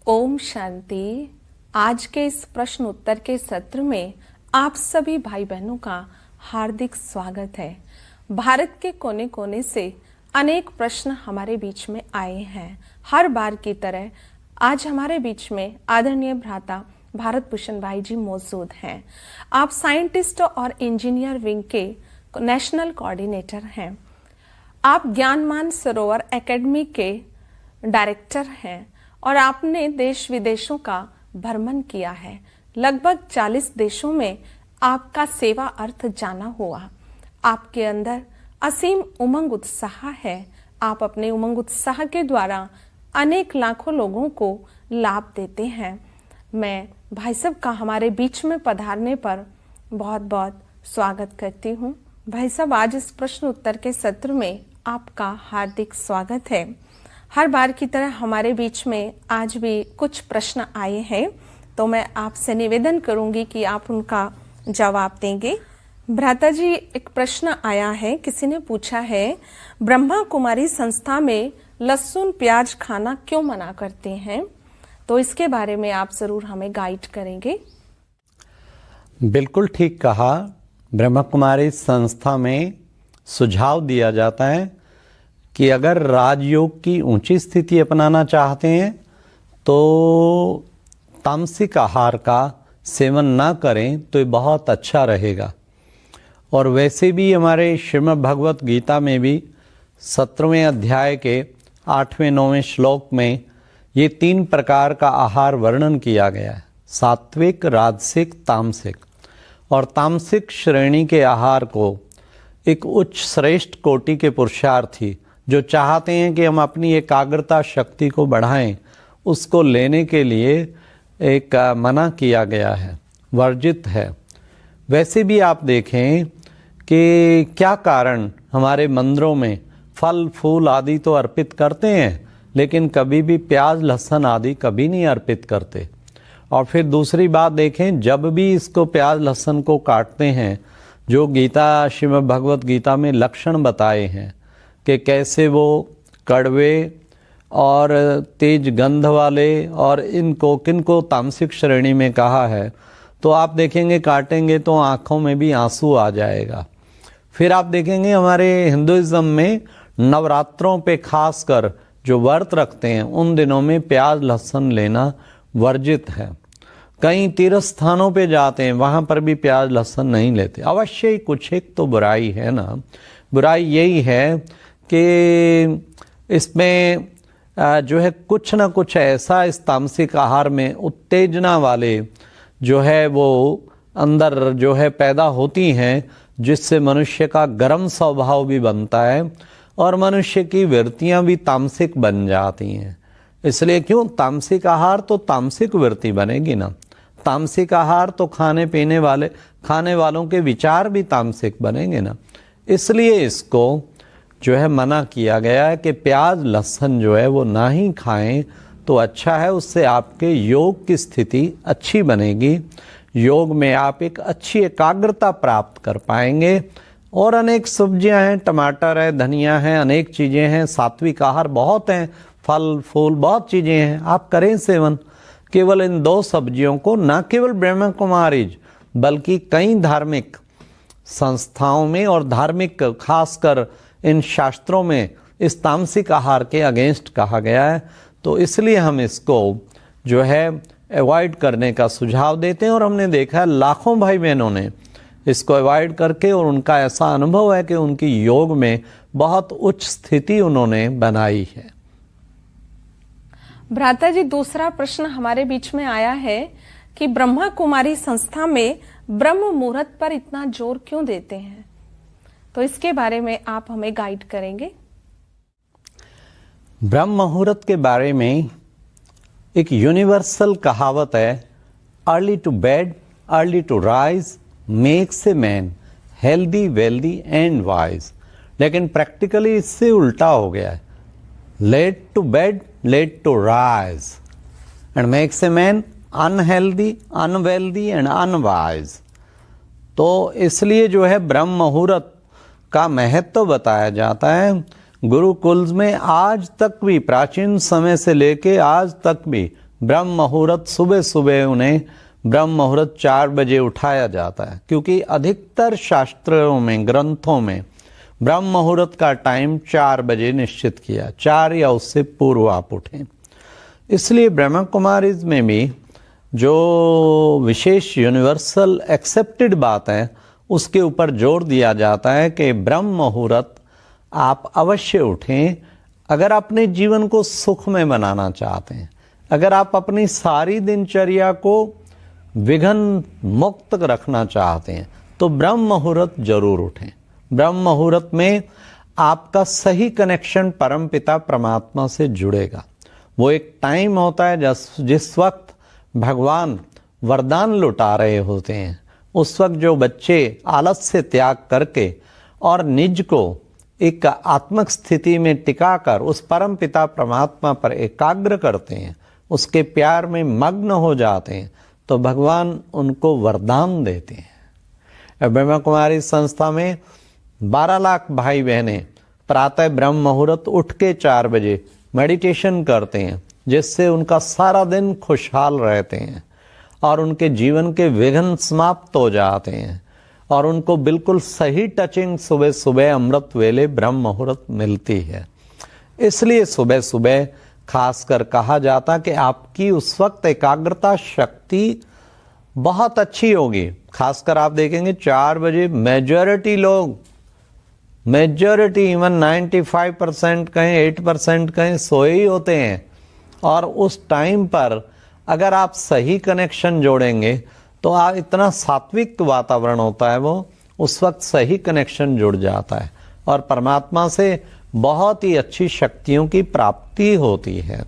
ओम शांति। आज के इस प्रश्न उत्तर के सत्र में आप सभी भाई बहनों का हार्दिक स्वागत है। भारत के कोने कोने से अनेक प्रश्न हमारे बीच में आए हैं। हर बार की तरह आज हमारे बीच में आदरणीय भ्राता भारत भूषण भाई जी मौजूद हैं। आप साइंटिस्ट और इंजीनियर विंग के नेशनल कोऑर्डिनेटर हैं। आप ज्ञानमान सरोवर एकेडमी के डायरेक्टर हैं और आपने देश विदेशों का भ्रमण किया है। लगभग 40 देशों में आपका सेवा अर्थ जाना हुआ। आपके अंदर असीम उमंग उत्साह है। आप अपने उमंग उत्साह के द्वारा अनेक लाखों लोगों को लाभ देते हैं। मैं भाई साहब का हमारे बीच में पधारने पर बहुत बहुत स्वागत करती हूँ। भाई साहब, आज इस प्रश्न उत्तर के सत्र में आपका हार्दिक स्वागत है। हर बार की तरह हमारे बीच में आज भी कुछ प्रश्न आए हैं, तो मैं आपसे निवेदन करूंगी कि आप उनका जवाब देंगे। भ्राता जी, एक प्रश्न आया है, किसी ने पूछा है, ब्रह्मा कुमारी संस्था में लहसुन प्याज खाना क्यों मना करते हैं? तो इसके बारे में आप जरूर हमें गाइड करेंगे। बिल्कुल ठीक कहा। ब्रह्मा कुमारी संस्था में सुझाव दिया जाता है कि अगर राजयोग की ऊंची स्थिति अपनाना चाहते हैं तो तामसिक आहार का सेवन ना करें तो ये बहुत अच्छा रहेगा। और वैसे भी हमारे श्रीमद् भगवत गीता में भी 17वें अध्याय के 8वें 9वें श्लोक में ये 3 प्रकार का आहार वर्णन किया गया है, सात्विक, राजसिक, तामसिक। और तामसिक श्रेणी के आहार को एक उच्च श्रेष्ठ कोटि के पुरुषार्थी जो चाहते हैं कि हम अपनी एकाग्रता शक्ति को बढ़ाएं, उसको लेने के लिए एक मना किया गया है, वर्जित है। वैसे भी आप देखें कि क्या कारण हमारे मंदिरों में फल फूल आदि तो अर्पित करते हैं, लेकिन कभी भी प्याज लहसुन आदि कभी नहीं अर्पित करते। और फिर दूसरी बात देखें, जब भी इसको प्याज लहसुन को काटते हैं, जो गीता श्रीमद् भगवत गीता में लक्षण बताए हैं कि कैसे वो कड़वे और तेज गंध वाले और इनको किनको तामसिक श्रेणी में कहा है, तो आप देखेंगे काटेंगे तो आँखों में भी आंसू आ जाएगा। फिर आप देखेंगे हमारे हिंदुइज्म में नवरात्रों पे खासकर जो व्रत रखते हैं उन दिनों में प्याज लहसुन लेना वर्जित है। कई तीर्थ स्थानों पे जाते हैं, वहाँ पर भी प्याज लहसुन नहीं लेते। अवश्य ही कुछ एक तो बुराई है ना। बुराई यही है कि इसमें जो है कुछ ना कुछ ऐसा इस तामसिक आहार में उत्तेजना वाले जो है वो अंदर जो है पैदा होती हैं, जिससे मनुष्य का गर्म स्वभाव भी बनता है और मनुष्य की वृत्तियां भी तामसिक बन जाती हैं। इसलिए क्यों, तामसिक आहार तो तामसिक वृत्ति बनेगी ना। तामसिक आहार तो खाने वालों के विचार भी तामसिक बनेंगे ना। इसलिए इसको जो है मना किया गया है कि प्याज लहसुन जो है वो ना ही खाएं तो अच्छा है। उससे आपके योग की स्थिति अच्छी बनेगी, योग में आप एक अच्छी एकाग्रता प्राप्त कर पाएंगे। और अनेक सब्जियां हैं, टमाटर है, धनिया है, अनेक चीज़ें हैं, सात्विक आहार बहुत हैं, फल फूल बहुत चीज़ें हैं, आप करें सेवन। केवल इन 2 सब्जियों को न केवल ब्रह्मा कुमारीज बल्कि कई धार्मिक संस्थाओं में और धार्मिक खासकर इन शास्त्रों में इस तामसिक आहार के अगेंस्ट कहा गया है। तो इसलिए हम इसको जो है अवॉइड करने का सुझाव देते हैं। और हमने देखा है लाखों भाई बहनों ने इसको अवॉइड करके, और उनका ऐसा अनुभव है कि उनकी योग में बहुत उच्च स्थिति उन्होंने बनाई है। भ्राता जी, दूसरा प्रश्न हमारे बीच में आया है कि ब्रह्मा कुमारी संस्था में ब्रह्म मुहूर्त पर इतना जोर क्यों देते हैं? तो इसके बारे में आप हमें गाइड करेंगे। ब्रह्म मुहूर्त के बारे में एक यूनिवर्सल कहावत है, early to bed early to rise makes a man healthy wealthy and wise. लेकिन प्रैक्टिकली इससे उल्टा हो गया है, late to bed late to rise and makes a man unhealthy unwealthy and unwise. तो इसलिए जो है ब्रह्म मुहूर्त का महत्व बताया जाता है। गुरुकुल में आज तक भी, प्राचीन समय से लेके आज तक भी ब्रह्म मुहूर्त सुबह सुबह उन्हें ब्रह्म मुहूर्त 4 बजे उठाया जाता है, क्योंकि अधिकतर शास्त्रों में, ग्रंथों में ब्रह्म मुहूर्त का टाइम 4 बजे निश्चित किया, 4 या उससे पूर्व आप उठें। इसलिए ब्रह्मा कुमारीज में भी जो विशेष यूनिवर्सल एक्सेप्टेड बात है उसके ऊपर जोर दिया जाता है कि ब्रह्म मुहूर्त आप अवश्य उठें अगर अपने जीवन को सुखमय बनाना चाहते हैं, अगर आप अपनी सारी दिनचर्या को विघ्न मुक्त रखना चाहते हैं तो ब्रह्म मुहूर्त जरूर उठें। ब्रह्म मुहूर्त में आपका सही कनेक्शन परमपिता परमात्मा से जुड़ेगा। वो एक टाइम होता है जिस वक्त भगवान वरदान लुटा रहे होते हैं, उस वक्त जो बच्चे आलस से त्याग करके और निज को एक आत्मक स्थिति में टिकाकर उस परम पिता परमात्मा पर एकाग्र करते हैं, उसके प्यार में मग्न हो जाते हैं, तो भगवान उनको वरदान देते हैं। ब्रह्मा कुमारी संस्था में 12 लाख भाई बहनें प्रातः ब्रह्म मुहूर्त उठ के 4 बजे मेडिटेशन करते हैं, जिससे उनका सारा दिन खुशहाल रहते हैं और उनके जीवन के विघ्न समाप्त हो जाते हैं और उनको बिल्कुल सही टचिंग सुबह सुबह अमृत वेले ब्रह्म मुहूर्त मिलती है। इसलिए सुबह सुबह खासकर कहा जाता कि आपकी उस वक्त एकाग्रता शक्ति बहुत अच्छी होगी। खासकर आप देखेंगे 4 बजे मेजॉरिटी लोग, मेजॉरिटी इवन 95% कहें, 8% कहें, सोए ही होते हैं। और उस टाइम पर अगर आप सही कनेक्शन जोड़ेंगे तो आप इतना सात्विक वातावरण होता है, वो उस वक्त सही कनेक्शन जुड़ जाता है और परमात्मा से बहुत ही अच्छी शक्तियों की प्राप्ति होती है।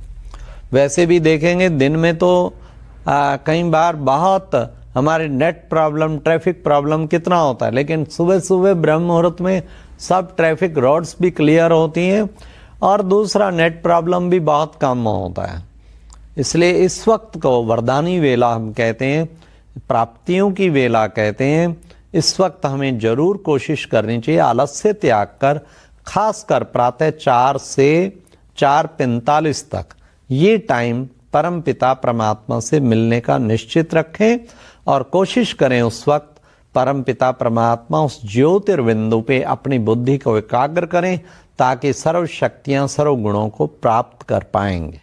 वैसे भी देखेंगे दिन में तो कई बार बहुत हमारे नेट प्रॉब्लम, ट्रैफिक प्रॉब्लम कितना होता है, लेकिन सुबह सुबह ब्रह्म मुहूर्त में सब ट्रैफिक रोड्स भी क्लियर होती हैं और दूसरा नेट प्रॉब्लम भी बहुत कम होता है। इसलिए इस वक्त को वरदानी वेला हम कहते हैं, प्राप्तियों की वेला कहते हैं। इस वक्त हमें जरूर कोशिश करनी चाहिए आलस्य त्याग कर, खासकर प्रातः 4 से 4:45 तक ये टाइम परम पिता परमात्मा से मिलने का निश्चित रखें और कोशिश करें उस वक्त परम पिता परमात्मा उस ज्योतिर्बिंदु पे अपनी बुद्धि को एकाग्र करें ताकि सर्व शक्तियां, सर्व गुणों को प्राप्त कर पाएंगे।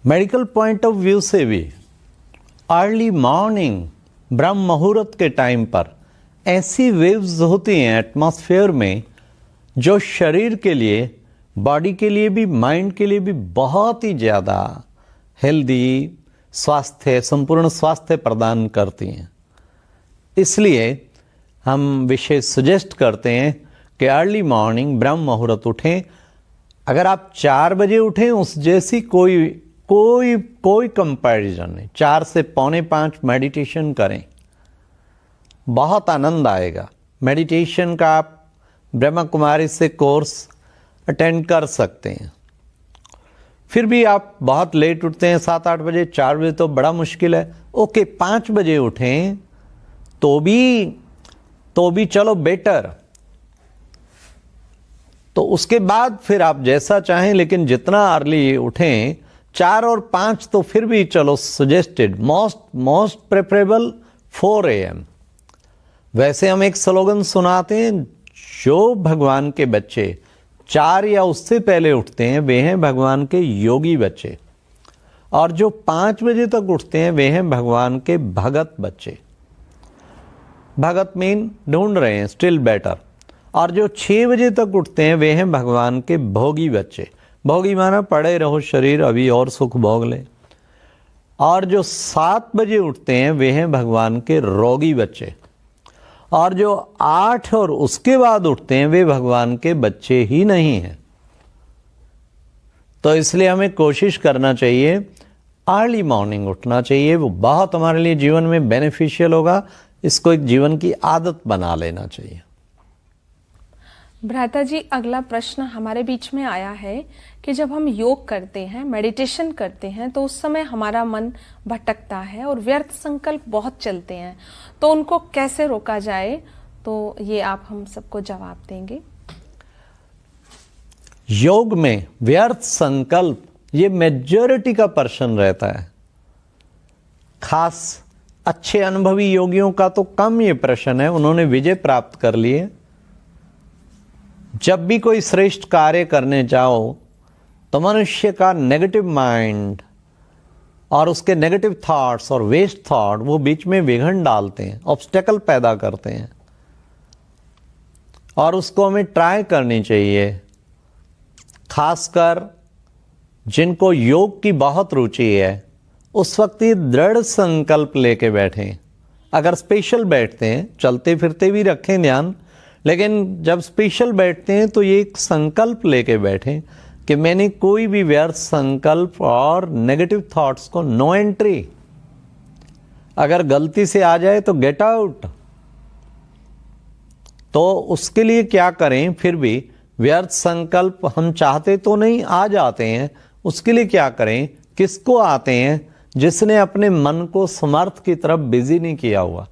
मेडिकल पॉइंट ऑफ व्यू से भी अर्ली मॉर्निंग ब्रह्म मुहूर्त के टाइम पर ऐसी वेव्स होती हैं एटमॉस्फेयर में जो शरीर के लिए, बॉडी के लिए भी, माइंड के लिए भी बहुत ही ज़्यादा हेल्दी, स्वास्थ्य, संपूर्ण स्वास्थ्य प्रदान करती हैं। इसलिए हम विशेष सजेस्ट करते हैं कि अर्ली मॉर्निंग ब्रह्म मुहूर्त उठें। अगर आप 4 बजे उठें उस जैसी कोई कंपैरिजन नहीं। 4 से 4:45 मेडिटेशन करें, बहुत आनंद आएगा। मेडिटेशन का आप ब्रह्मा कुमारी से कोर्स अटेंड कर सकते हैं। फिर भी आप बहुत लेट उठते हैं 7-8 बजे, 4 बजे तो बड़ा मुश्किल है। ओके, 5 बजे उठें तो भी चलो बेटर। तो उसके बाद फिर आप जैसा चाहें, लेकिन जितना अर्ली उठें, 4 और 5 तो फिर भी चलो सजेस्टेड, मोस्ट प्रेफरेबल 4 AM। वैसे हम एक स्लोगन सुनाते हैं, जो भगवान के बच्चे 4 या उससे पहले उठते हैं वे हैं भगवान के योगी बच्चे, और जो 5 बजे तक उठते हैं वे हैं भगवान के भगत बच्चे। भगत मीन ढूंढ रहे हैं, स्टिल बेटर। और जो 6 बजे तक उठते हैं वे हैं भगवान के भोगी बच्चे। भोगी माना पड़े रहो शरीर अभी और सुख भोग ले। और जो 7 बजे उठते हैं वे हैं भगवान के रोगी बच्चे। और जो 8 और उसके बाद उठते हैं वे भगवान के बच्चे ही नहीं हैं। तो इसलिए हमें कोशिश करना चाहिए अर्ली मॉर्निंग उठना चाहिए। वो बहुत हमारे लिए जीवन में बेनिफिशियल होगा। इसको एक जीवन की आदत बना लेना चाहिए। भ्राता जी, अगला प्रश्न हमारे बीच में आया है कि जब हम योग करते हैं, मेडिटेशन करते हैं, तो उस समय हमारा मन भटकता है और व्यर्थ संकल्प बहुत चलते हैं, तो उनको कैसे रोका जाए? तो ये आप हम सबको जवाब देंगे। योग में व्यर्थ संकल्प ये मेजॉरिटी का पर्सन रहता है। खास अच्छे अनुभवी योगियों का तो कम ये प्रश्न है, उन्होंने विजय प्राप्त कर लिए। जब भी कोई श्रेष्ठ कार्य करने जाओ तो मनुष्य का नेगेटिव माइंड और उसके नेगेटिव थॉट्स और वेस्ट थॉट वो बीच में विघ्न डालते हैं, ऑब्स्टेकल पैदा करते हैं, और उसको हमें ट्राई करनी चाहिए। खासकर जिनको योग की बहुत रुचि है उस वक्त ये दृढ़ संकल्प लेके बैठें। अगर स्पेशल बैठते हैं, चलते फिरते भी रखें ध्यान, लेकिन जब स्पेशल बैठते हैं तो ये एक संकल्प लेके बैठें कि मैंने कोई भी व्यर्थ संकल्प और नेगेटिव थॉट्स को नो एंट्री। अगर गलती से आ जाए तो गेट आउट। तो उसके लिए क्या करें? फिर भी व्यर्थ संकल्प हम चाहते तो नहीं, आ जाते हैं। उसके लिए क्या करें? किसको आते हैं? जिसने अपने मन को समर्थ की तरफ बिजी नहीं किया हुआ,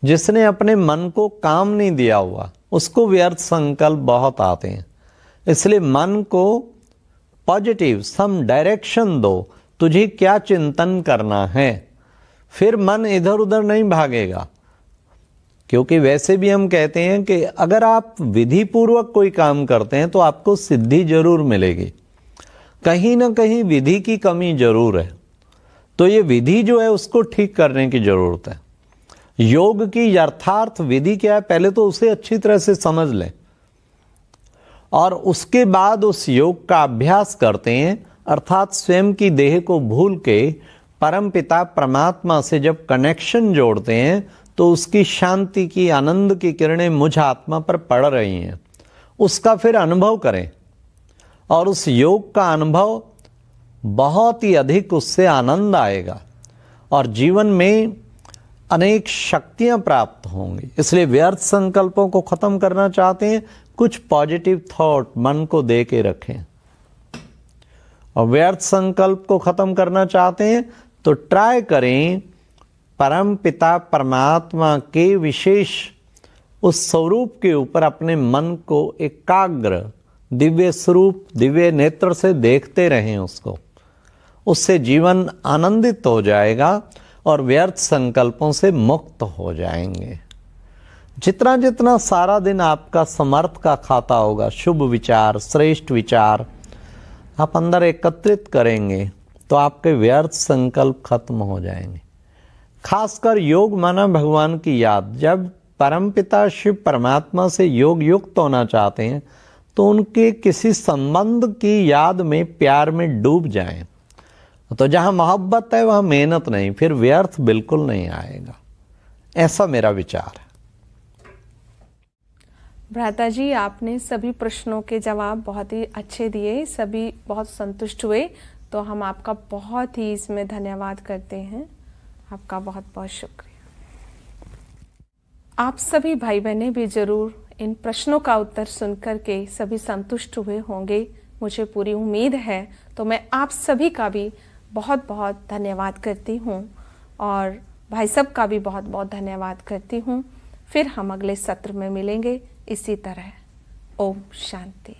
जिसने अपने मन को काम नहीं दिया हुआ, उसको व्यर्थ संकल्प बहुत आते हैं। इसलिए मन को पॉजिटिव सम डायरेक्शन दो, तुझे क्या चिंतन करना है, फिर मन इधर उधर नहीं भागेगा। क्योंकि वैसे भी हम कहते हैं कि अगर आप विधि पूर्वक कोई काम करते हैं तो आपको सिद्धि जरूर मिलेगी। कहीं ना कहीं विधि की कमी जरूर है, तो ये विधि जो है उसको ठीक करने की जरूरत है। योग की यथार्थ विधि क्या है, पहले तो उसे अच्छी तरह से समझ लें और उसके बाद उस योग का अभ्यास करते हैं। अर्थात स्वयं की देह को भूल के परमपिता परमात्मा से जब कनेक्शन जोड़ते हैं तो उसकी शांति की, आनंद की किरणें मुझ आत्मा पर पड़ रही हैं, उसका फिर अनुभव करें। और उस योग का अनुभव बहुत ही अधिक, उससे आनंद आएगा और जीवन में अनेक शक्तियां प्राप्त होंगी। इसलिए व्यर्थ संकल्पों को खत्म करना चाहते हैं, कुछ पॉजिटिव थॉट मन को दे के रखें। और व्यर्थ संकल्प को खत्म करना चाहते हैं तो ट्राई करें परम पिता परमात्मा के विशेष उस स्वरूप के ऊपर अपने मन को एकाग्र, दिव्य स्वरूप, दिव्य नेत्र से देखते रहें उसको। उससे जीवन आनंदित हो जाएगा और व्यर्थ संकल्पों से मुक्त हो जाएंगे। जितना जितना सारा दिन आपका समर्थ का खाता होगा, शुभ विचार, श्रेष्ठ विचार आप अंदर एकत्रित करेंगे तो आपके व्यर्थ संकल्प खत्म हो जाएंगे। खासकर योग माना भगवान की याद। जब परमपिता शिव परमात्मा से योग युक्त होना चाहते हैं तो उनके किसी संबंध की याद में, प्यार में डूब जाएं। तो जहां मोहब्बत है वहां मेहनत नहीं, फिर व्यर्थ बिल्कुल नहीं आएगा। ऐसा मेरा विचार है। भ्राता जी, आपने सभी प्रश्नों के जवाब बहुत ही अच्छे दिए, सभी बहुत संतुष्ट हुए, तो हम आपका बहुत ही इसमें धन्यवाद करते हैं। आपका बहुत बहुत शुक्रिया। आप सभी भाई बहनें भी जरूर इन प्रश्नों का उत्तर सुनकर के सभी संतुष्ट हुए होंगे, मुझे पूरी उम्मीद है। तो मैं आप सभी का भी बहुत बहुत धन्यवाद करती हूँ और भाई सब का भी बहुत बहुत धन्यवाद करती हूँ। फिर हम अगले सत्र में मिलेंगे इसी तरह। ओम शांति।